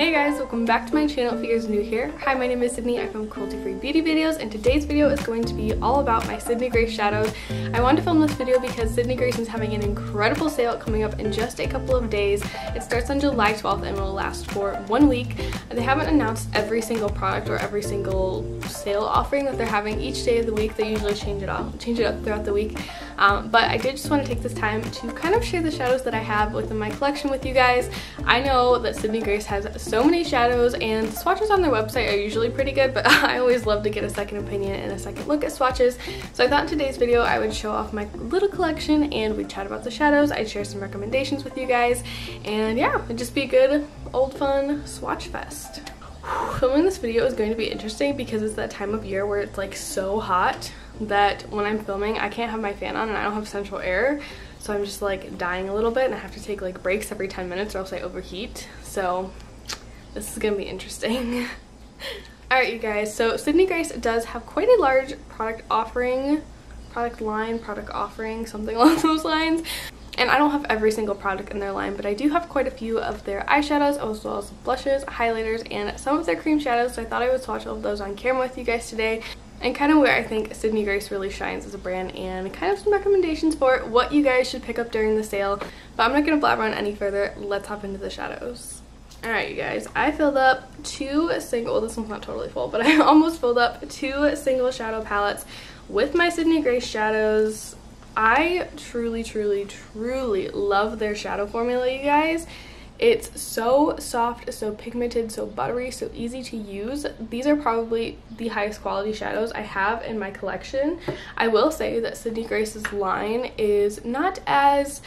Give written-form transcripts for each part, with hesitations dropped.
Hey guys, welcome back to my channel if you guys are new here. Hi, my name is Sydney. I film cruelty-free beauty videos, and today's video is going to be all about my Sydney Grace shadows. I wanted to film this video because Sydney Grace is having an incredible sale coming up in just a couple of days. It starts on July 12th and will last for 1 week. They haven't announced every single product or every single sale offering that they're having each day of the week. They usually change it up throughout the week. But I did just want to take this time to kind of share the shadows that I have within my collection with you guys. I know that Sydney Grace has so many shadows, and the swatches on their website are usually pretty good, but I always love to get a second opinion and a second look at swatches. So I thought in today's video I would show off my little collection and we'd chat about the shadows. I'd share some recommendations with you guys, and yeah, it'd just be a good old fun swatch fest. Filming this video is going to be interesting because it's that time of year where it's like so hot that when I'm filming I can't have my fan on and I don't have central air, so I'm just like dying a little bit and I have to take like breaks every 10 minutes or else I overheat. So this is gonna be interesting. Alright you guys, so Sydney Grace does have quite a large product offering, something along those lines. And I don't have every single product in their line, but I do have quite a few of their eyeshadows, as well as blushes, highlighters, and some of their cream shadows. So I thought I would swatch all of those on camera with you guys today, and kind of where I think Sydney Grace really shines as a brand, and kind of some recommendations for what you guys should pick up during the sale. But I'm not going to blabber on any further. Let's hop into the shadows. Alright you guys, I filled up well, this one's not totally full, but I almost filled up 2 single shadow palettes with my Sydney Grace shadows. I truly love their shadow formula, you guys. It's so soft, so pigmented, so buttery, so easy to use. These are probably the highest quality shadows I have in my collection. I will say that Sydney Grace's line is not as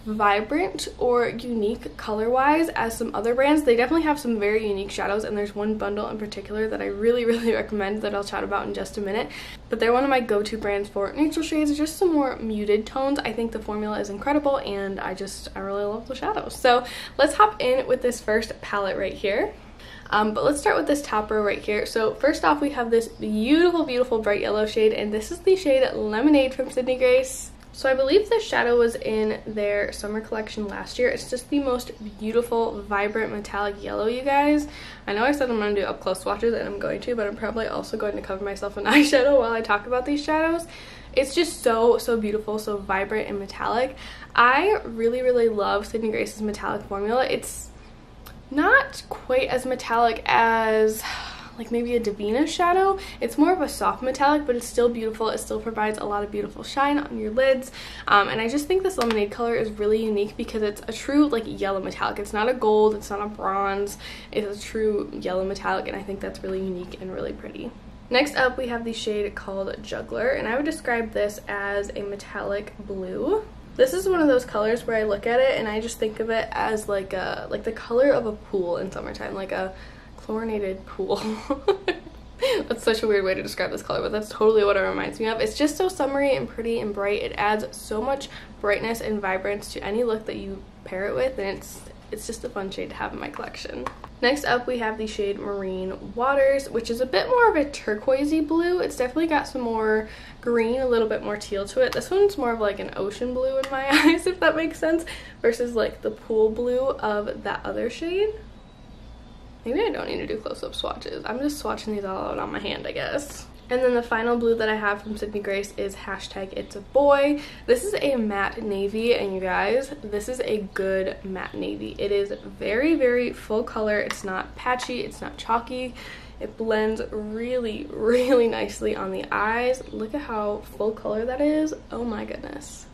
vibrant or unique color-wise as some other brands. They definitely have some very unique shadows, and there's one bundle in particular that I really recommend that I'll chat about in just a minute. But they're one of my go-to brands for neutral shades, just some more muted tones. I think the formula is incredible, and I really love the shadows. So let's hop in with this first palette right here. But let's start with this top row right here. So first off, we have this beautiful bright yellow shade, and this is the shade Lemonade from Sydney Grace. So I believe this shadow was in their summer collection last year. It's just the most beautiful, vibrant, metallic yellow, you guys. I know I said I'm going to do up close swatches, and I'm going to, but I'm probably also going to cover myself in eyeshadow while I talk about these shadows. It's just so beautiful, so vibrant and metallic. I really love Sydney Grace's metallic formula. It's not quite as metallic as like maybe a Davina shadow. It's more of a soft metallic, but it's still beautiful. It still provides a lot of beautiful shine on your lids, and I just think this lemonade color is really unique because it's a true like yellow metallic. It's not a gold, it's not a bronze, it's a true yellow metallic, and I think that's really unique and really pretty. Next up, we have the shade called Juggler, and I would describe this as a metallic blue. This is one of those colors where I look at it and I just think of it as like the color of a pool in summertime, like a chlorinated pool. That's such a weird way to describe this color, but that's totally what it reminds me of. It's just so summery and pretty and bright. It adds so much brightness and vibrance to any look that you pair it with, and it's just a fun shade to have in my collection. Next up, we have the shade Marine Waters, which is a bit more of a turquoisey blue. It's definitely got some more green, a little bit more teal to it. This one's more of like an ocean blue in my eyes, if that makes sense, versus like the pool blue of that other shade. Maybe I don't need to do close-up swatches. I'm just swatching these all out on my hand, I guess. And then the final blue that I have from Sydney Grace is #It'sABoy. This is a matte navy, and you guys, this is a good matte navy. It is very full color. It's not patchy, it's not chalky. It blends really nicely on the eyes. Look at how full color that is. Oh my goodness.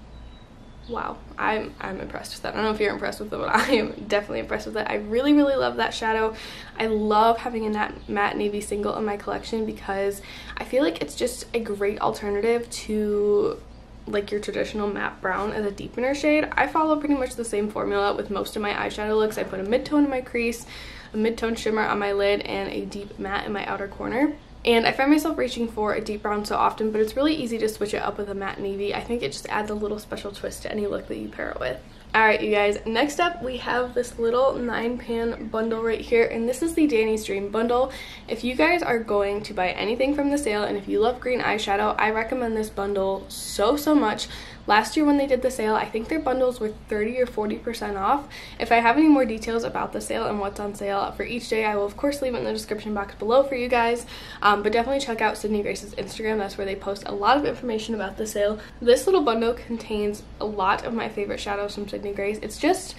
Wow, I'm impressed with that. I don't know if you're impressed with it, but I am definitely impressed with it. I really love that shadow. I love having a matte navy single in my collection because I feel like it's just a great alternative to like your traditional matte brown as a deepener shade. I follow pretty much the same formula with most of my eyeshadow looks. I put a mid-tone in my crease, a mid-tone shimmer on my lid, and a deep matte in my outer corner. And I find myself reaching for a deep brown so often, but it's really easy to switch it up with a matte navy. I think it just adds a little special twist to any look that you pair it with. Alright you guys, next up we have this little 9-pan bundle right here, and this is the Danis Dream Bundle. If you guys are going to buy anything from the sale, and if you love green eyeshadow, I recommend this bundle so much. Last year when they did the sale, I think their bundles were 30 or 40% off. If I have any more details about the sale and what's on sale for each day, I will of course leave it in the description box below for you guys. But definitely check out Sydney Grace's Instagram. That's where they post a lot of information about the sale. This little bundle contains a lot of my favorite shadows from Sydney Grace. It's just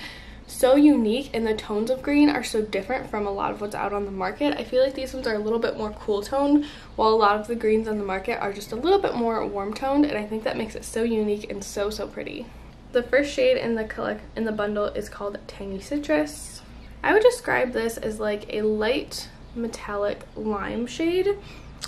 so unique, and the tones of green are so different from a lot of what's out on the market. I feel like these ones are a little bit more cool toned, while a lot of the greens on the market are just a little bit more warm toned, and I think that makes it so unique and so pretty. The first shade in the bundle is called Tangy Citrus. I would describe this as like a light metallic lime shade.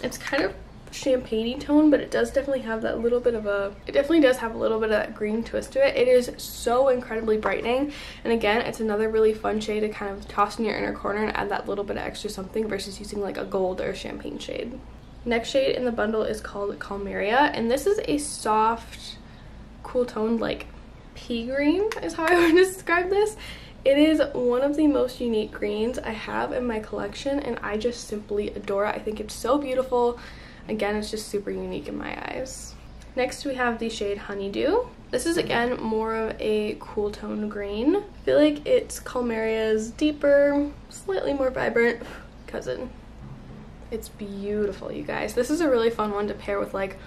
It's kind of champagne-y tone, but it does definitely have that little bit of that green twist to it. It is so incredibly brightening, and again, it's another really fun shade to kind of toss in your inner corner and add that little bit of extra something versus using like a gold or a champagne shade. Next shade in the bundle is called Calmeria, and this is a soft, cool toned like pea green is how I would describe this. It is one of the most unique greens I have in my collection, and I just simply adore it. I think it's so beautiful. Again, it's just super unique in my eyes. Next, we have the shade Honeydew. This is, again, more of a cool tone green. I feel like it's Calmeria's deeper, slightly more vibrant cousin. It's beautiful, you guys. This is a really fun one to pair with, like,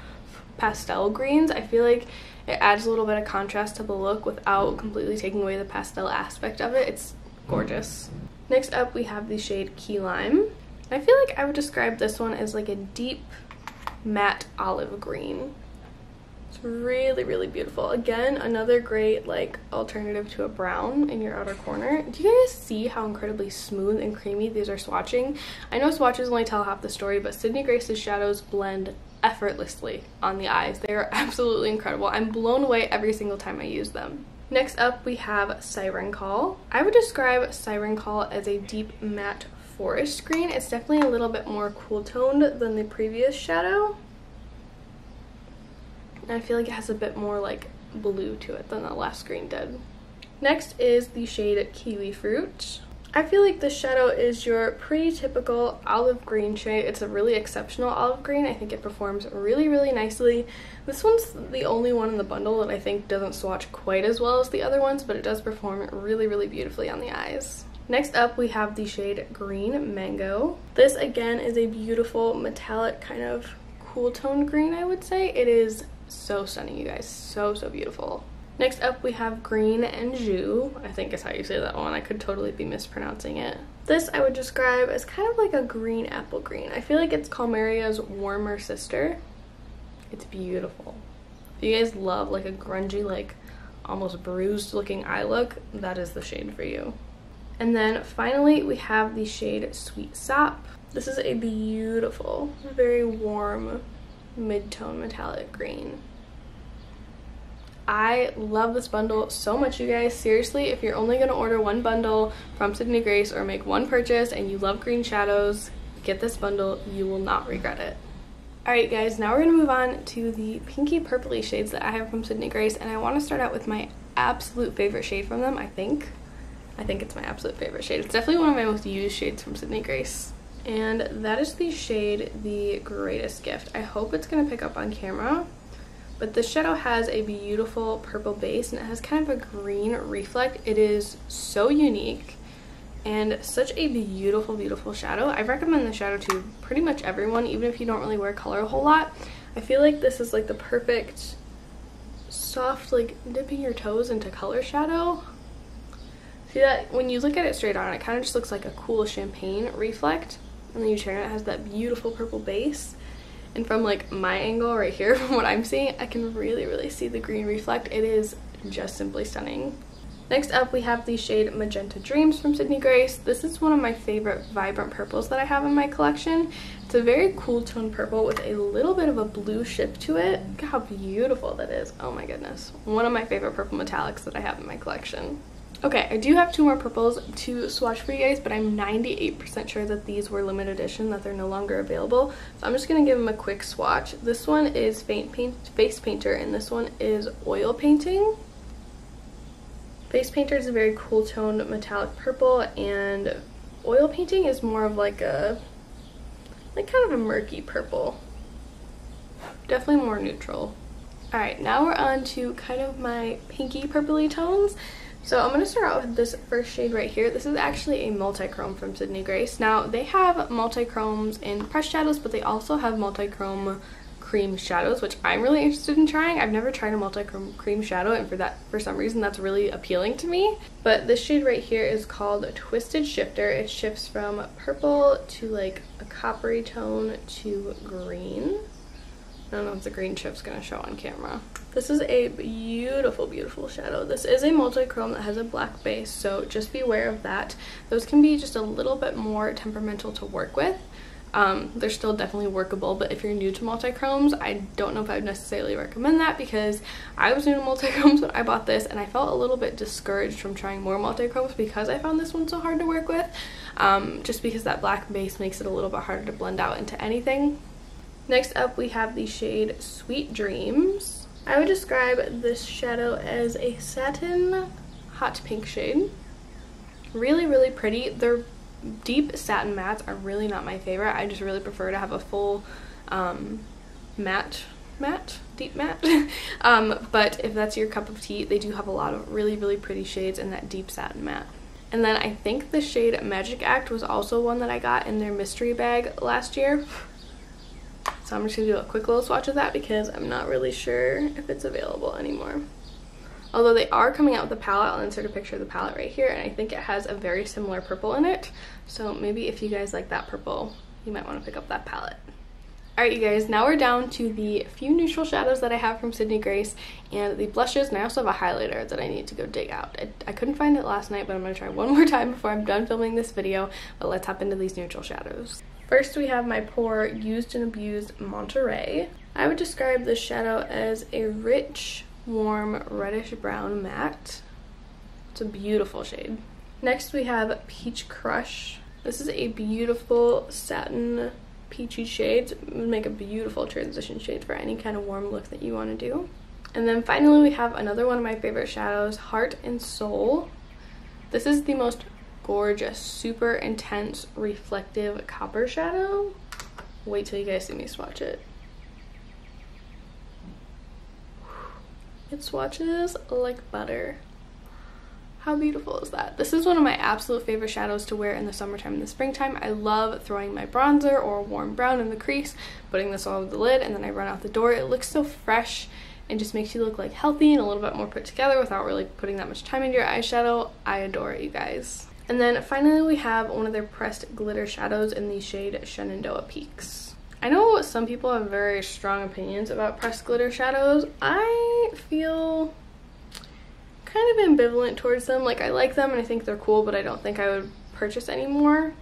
pastel greens. I feel like it adds a little bit of contrast to the look without completely taking away the pastel aspect of it. It's gorgeous. Next up, we have the shade Key Lime. I feel like I would describe this one as, like, a deep matte olive green. It's really beautiful. Again, another great like alternative to a brown in your outer corner. Do you guys see how incredibly smooth and creamy these are swatching? I know swatches only tell half the story, but Sydney Grace's shadows blend effortlessly on the eyes. They are absolutely incredible. I'm blown away every single time I use them. Next up, we have Siren Call. I would describe Siren Call as a deep matte forest green. It's definitely a little bit more cool toned than the previous shadow, and I feel like it has a bit more like blue to it than the last green did. Next is the shade Kiwi Fruit. I feel like this shadow is your pretty typical olive green shade. It's a really exceptional olive green. I think it performs really nicely. This one's the only one in the bundle that I think doesn't swatch quite as well as the other ones, but it does perform really beautifully on the eyes. Next up, we have the shade Green Mango. This, again, is a beautiful metallic kind of cool toned green, I would say. It is so stunning, you guys. So beautiful. Next up, we have Green Anjou. I think is how you say that one. I could totally be mispronouncing it. This I would describe as kind of like a green apple green. I feel like it's Calmeria's warmer sister. It's beautiful. If you guys love like a grungy, like almost bruised looking eye look, that is the shade for you. And then finally, we have the shade Sweet Sap. This is a beautiful, very warm, mid-tone metallic green. I love this bundle so much, you guys. Seriously, if you're only going to order one bundle from Sydney Grace or make one purchase and you love green shadows, get this bundle. You will not regret it. Alright guys, now we're going to move on to the pinky purpley shades that I have from Sydney Grace, and I want to start out with my absolute favorite shade from them, I think it's my absolute favorite shade. It's definitely one of my most used shades from Sydney Grace, and that is the shade The Greatest Gift. I hope it's going to pick up on camera, but this shadow has a beautiful purple base and it has kind of a green reflect. It is so unique and such a beautiful shadow. I recommend the shadow to pretty much everyone, even if you don't really wear color a whole lot. I feel like this is like the perfect soft, like dipping your toes into color shadow. See that? When you look at it straight on, it kind of just looks like a cool champagne reflect, and then you turn it, it has that beautiful purple base, and from like my angle right here, from what I'm seeing, I can really see the green reflect. It is just simply stunning. Next up, we have the shade Magenta Dreams from Sydney Grace. This is one of my favorite vibrant purples that I have in my collection. It's a very cool tone purple with a little bit of a blue shift to it. Look how beautiful that is. Oh my goodness. One of my favorite purple metallics that I have in my collection. Okay, I do have two more purples to swatch for you guys, but I'm 98% sure that these were limited edition, that they're no longer available. So I'm just going to give them a quick swatch. This one is Face Painter, and this one is Oil Painting. Face Painter is a very cool toned metallic purple, and Oil Painting is more of like a, kind of a murky purple. Definitely more neutral. Alright, now we're on to kind of my pinky purpley tones. So I'm going to start out with this first shade right here. This is actually a multi-chrome from Sydney Grace. Now, they have multi-chromes in pressed shadows, but they also have multi-chrome cream shadows, which I'm really interested in trying. I've never tried a multi-chrome cream shadow, and for some reason that's really appealing to me. But this shade right here is called Twisted Shifter. It shifts from purple to like a coppery tone to green. I don't know if the green chip's gonna show on camera. This is a beautiful, beautiful shadow. This is a multi-chrome that has a black base, so just be aware of that. Those can be just a little bit more temperamental to work with. They're still definitely workable, but if you're new to multi-chromes, I don't know if I would necessarily recommend that, because I was new to multi-chromes when I bought this, and I felt a little bit discouraged from trying more multi-chromes because I found this one so hard to work with, just because that black base makes it a little bit harder to blend out into anything. Next up, we have the shade Sweet Dreams. I would describe this shadow as a satin hot pink shade. Really, really pretty. Their deep satin mattes are really not my favorite. I just really prefer to have a full deep matte. But if that's your cup of tea, they do have a lot of really, really pretty shades in that deep satin matte. And then I think the shade Magic Act was also one that I got in their mystery bag last year. So I'm just going to do a quick little swatch of that because I'm not really sure if it's available anymore. Although they are coming out with a palette. I'll insert a picture of the palette right here, and I think it has a very similar purple in it. So maybe if you guys like that purple, you might want to pick up that palette. Alright, you guys, now we're down to the few neutral shadows that I have from Sydney Grace and the blushes, and I also have a highlighter that I need to go dig out. I couldn't find it last night, but I'm going to try one more time before I'm done filming this video. But let's hop into these neutral shadows. First, we have my Pour Used and Abused Monterey. I would describe this shadow as a rich, warm, reddish brown matte. It's a beautiful shade. Next, we have Peach Crush. This is a beautiful satin peachy shade. It would make a beautiful transition shade for any kind of warm look that you want to do. And then finally, we have another one of my favorite shadows, Heart and Soul. This is the most gorgeous, super intense, reflective copper shadow. Wait till you guys see me swatch it. It swatches like butter. How beautiful is that? This is one of my absolute favorite shadows to wear in the summertime and the springtime. I love throwing my bronzer or warm brown in the crease, putting this all over the lid, and then I run out the door. It looks so fresh and just makes you look like healthy and a little bit more put together without really putting that much time into your eyeshadow. I adore it, you guys. And then finally, we have one of their pressed glitter shadows in the shade Shenandoah Peaks. I know some people have very strong opinions about pressed glitter shadows. I feel kind of ambivalent towards them. Like, I like them and I think they're cool, but I don't think I would purchase any more.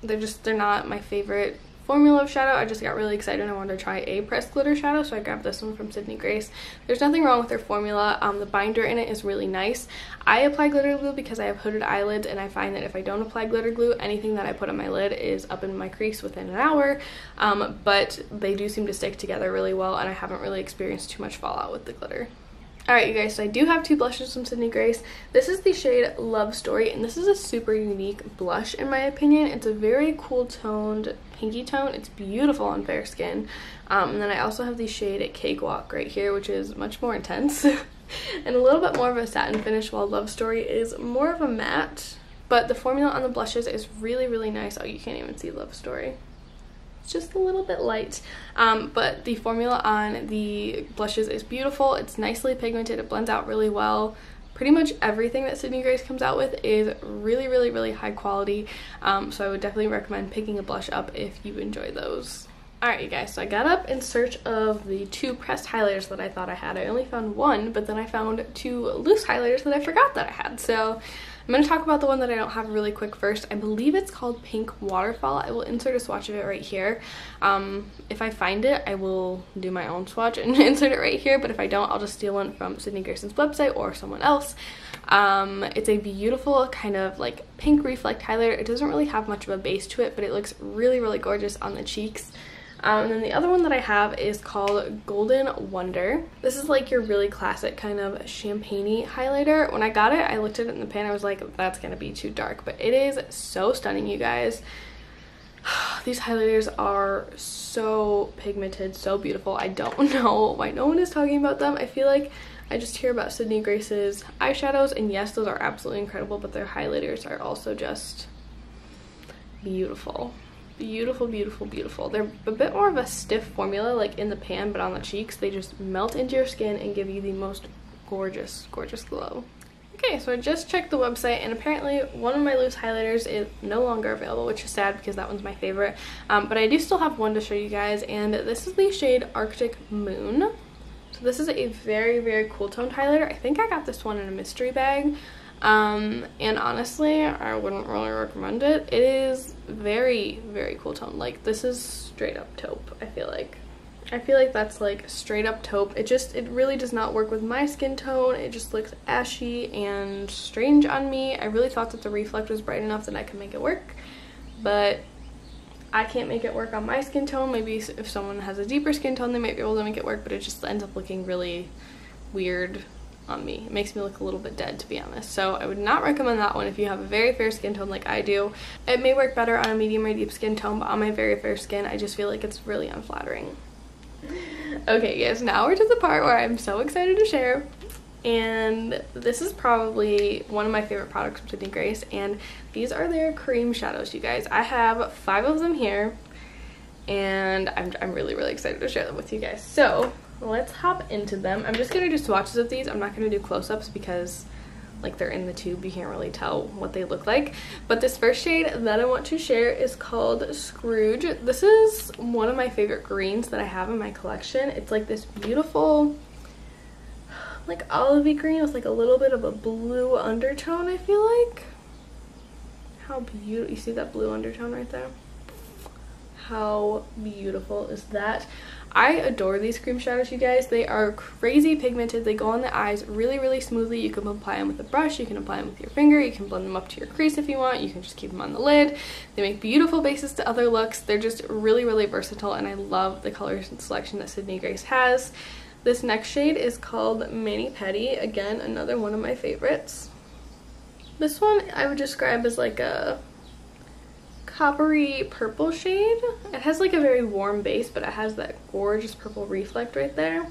They're not my favorite formula of shadow. I just got really excited and I wanted to try a pressed glitter shadow, so I grabbed this one from Sydney Grace. There's nothing wrong with their formula. The binder in it is really nice. I apply glitter glue because I have hooded eyelids, and I find that if I don't apply glitter glue, anything that I put on my lid is up in my crease within an hour. But they do seem to stick together really well, and I haven't really experienced too much fallout with the glitter. Alright, you guys, so I do have two blushes from Sydney Grace. This is the shade Love Story, and this is a super unique blush in my opinion. It's a very cool toned pinky tone. It's beautiful on fair skin. And then I also have the shade Cakewalk right here, which is much more intense and a little bit more of a satin finish, while Love Story is more of a matte. But the formula on the blushes is really, really nice. Oh, you can't even see Love Story. It's just a little bit light, but the formula on the blushes is beautiful. It's nicely pigmented. It blends out really well. Pretty much everything that Sydney Grace comes out with is really, really, really high quality, so I would definitely recommend picking a blush up if you enjoy those. Alright, you guys, so I got up in search of the two pressed highlighters that I thought I had. I only found one, but then I found two loose highlighters that I forgot that I had, so I'm going to talk about the one that I don't have really quick first. I believe it's called Pink Waterfall. I will insert a swatch of it right here. If I find it, I will do my own swatch and insert it right here, but if I don't, I'll just steal one from Sydney Grace's website or someone else. It's a beautiful kind of like pink reflect highlighter. It doesn't really have much of a base to it, but it looks really, really gorgeous on the cheeks. And then the other one that I have is called Golden Wonder. This is like your really classic kind of champagne-y highlighter. When I got it, I looked at it in the pan, I was like, that's gonna be too dark, but it is so stunning, you guys. These highlighters are so pigmented, so beautiful. I don't know why no one is talking about them. I feel like I just hear about Sydney Grace's eyeshadows, and yes, those are absolutely incredible, but their highlighters are also just beautiful. Beautiful, beautiful, beautiful. They're a bit more of a stiff formula, like in the pan, but on the cheeks, they just melt into your skin and give you the most gorgeous, gorgeous glow. Okay, so I just checked the website, and apparently one of my loose highlighters is no longer available, which is sad because that one's my favorite. But I do still have one to show you guys, and this is the shade Arctic Moon. So this is a very, very cool toned highlighter. I think I got this one in a mystery bag. And honestly, I wouldn't really recommend it. It is very, very cool tone. Like, this is straight up taupe, I feel like. I feel like that's like straight up taupe. It really does not work with my skin tone. It just looks ashy and strange on me. I really thought that the reflect was bright enough that I could make it work, but I can't make it work on my skin tone. Maybe if someone has a deeper skin tone, they might be able to make it work, but it just ends up looking really weird on me. It makes me look a little bit dead, to be honest. So I would not recommend that one if you have a very fair skin tone like I do. It may work better on a medium or deep skin tone, but on my very fair skin, I just feel like it's really unflattering. Okay guys, now we're to the part where I'm so excited to share, and this is probably one of my favorite products from Sydney Grace, and these are their cream shadows, you guys. I have 5 of them here, and I'm really, really excited to share them with you guys. So let's hop into them. I'm just gonna do swatches of these. I'm not gonna do close-ups because like they're in the tube, you can't really tell what they look like. But this first shade that I want to share is called Scrooge. This is one of my favorite greens that I have in my collection. It's like this beautiful like olivey green with like a little bit of a blue undertone, I feel like. How beautiful, you see that blue undertone right there? How beautiful is that? I adore these cream shadows, you guys. They are crazy pigmented. They go on the eyes really, really smoothly. You can apply them with a brush, you can apply them with your finger, you can blend them up to your crease if you want, you can just keep them on the lid. They make beautiful bases to other looks. They're just really, really versatile, and I love the color selection that Sydney Grace has. This next shade is called Mani Pedi. Again, another one of my favorites. This one I would describe as like a coppery purple shade. It has like a very warm base, but it has that gorgeous purple reflect right there.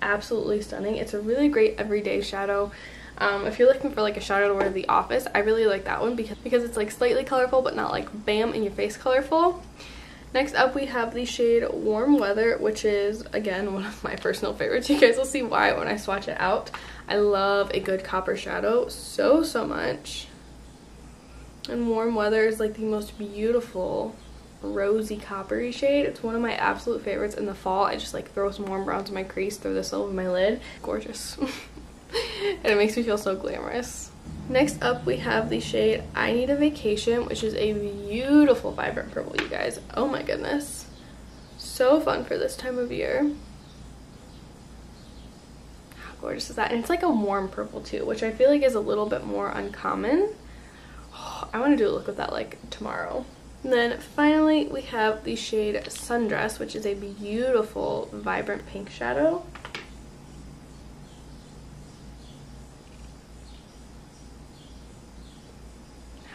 Absolutely stunning. It's a really great everyday shadow. If you're looking for like a shadow to wear to the office, I really like that one because it's like slightly colorful but not like bam in your face colorful. Next up we have the shade Warm Weather, which is again one of my personal favorites. You guys will see why when I swatch it out. I love a good copper shadow so much. And Warm Weather is like the most beautiful rosy coppery shade. It's one of my absolute favorites in the fall. I just like throw some warm browns in my crease, throw this over my lid. Gorgeous. And it makes me feel so glamorous. Next up we have the shade I Need a Vacation, which is a beautiful vibrant purple, you guys. Oh my goodness. So fun for this time of year. How gorgeous is that? And it's like a warm purple too, which I feel like is a little bit more uncommon. I want to do a look with that like tomorrow. And then finally we have the shade Sundress, which is a beautiful vibrant pink shadow.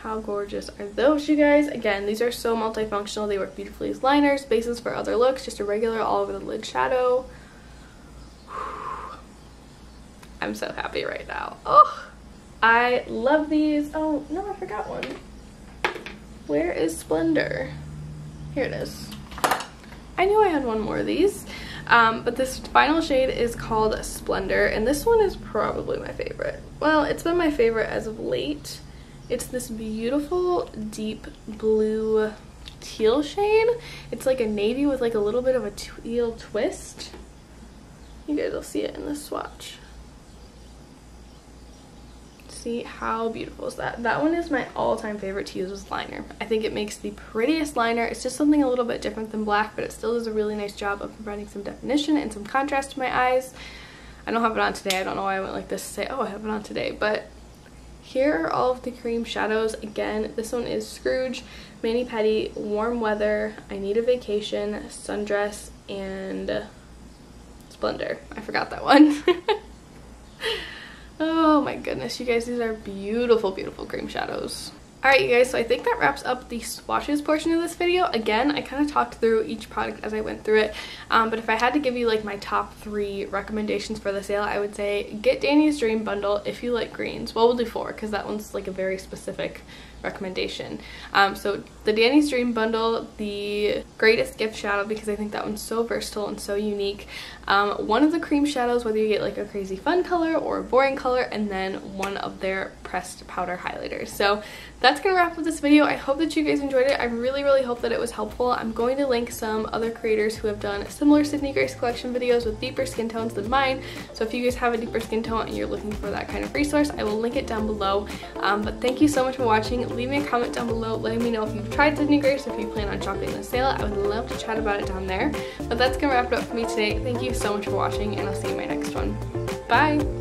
How gorgeous are those, you guys? Again, these are so multifunctional. They work beautifully as liners, bases for other looks, just a regular all over the lid shadow. I'm so happy right now. Oh, I love these. Oh no, I forgot one. Where is Splendor? Here it is. I knew I had one more of these. But this final shade is called Splendor, and this one is probably my favorite. Well, it's been my favorite as of late. It's this beautiful deep blue teal shade. It's like a navy with like a little bit of a teal twist. You guys will see it in this swatch. See how beautiful is that? That one is my all-time favorite to use as liner. I think it makes the prettiest liner. It's just something a little bit different than black, but it still does a really nice job of providing some definition and some contrast to my eyes. I don't have it on today. I don't know why I went like this to say, oh, I have it on today, but here are all of the cream shadows. Again, this one is Scrooge, Mani Pedi, Warm Weather, I Need a Vacation, Sundress, and Splendor. I forgot that one. Oh my goodness, you guys, these are beautiful, beautiful cream shadows. Alright you guys, so I think that wraps up the swatches portion of this video. Again, I kind of talked through each product as I went through it, but if I had to give you like my top 3 recommendations for the sale, I would say get Danis Dream Bundle if you like greens. Well, we'll do 4 because that one's like a very specific recommendation. So the Danis Dream Bundle, the Greatest Gift Shadow, because I think that one's so versatile and so unique. One of the cream shadows, whether you get like a crazy fun color or a boring color, and then one of their pressed powder highlighters. So that's gonna wrap up this video. I hope that you guys enjoyed it. I really hope that it was helpful. I'm going to link some other creators who have done similar Sydney Grace collection videos with deeper skin tones than mine. So if you guys have a deeper skin tone and you're looking for that kind of resource, I will link it down below. But thank you so much for watching. Leave me a comment down below letting me know if you've tried Sydney Grace, if you plan on shopping the sale. I would love to chat about it down there. But that's gonna wrap it up for me today. Thank you so much for watching, and I'll see you in my next one. Bye!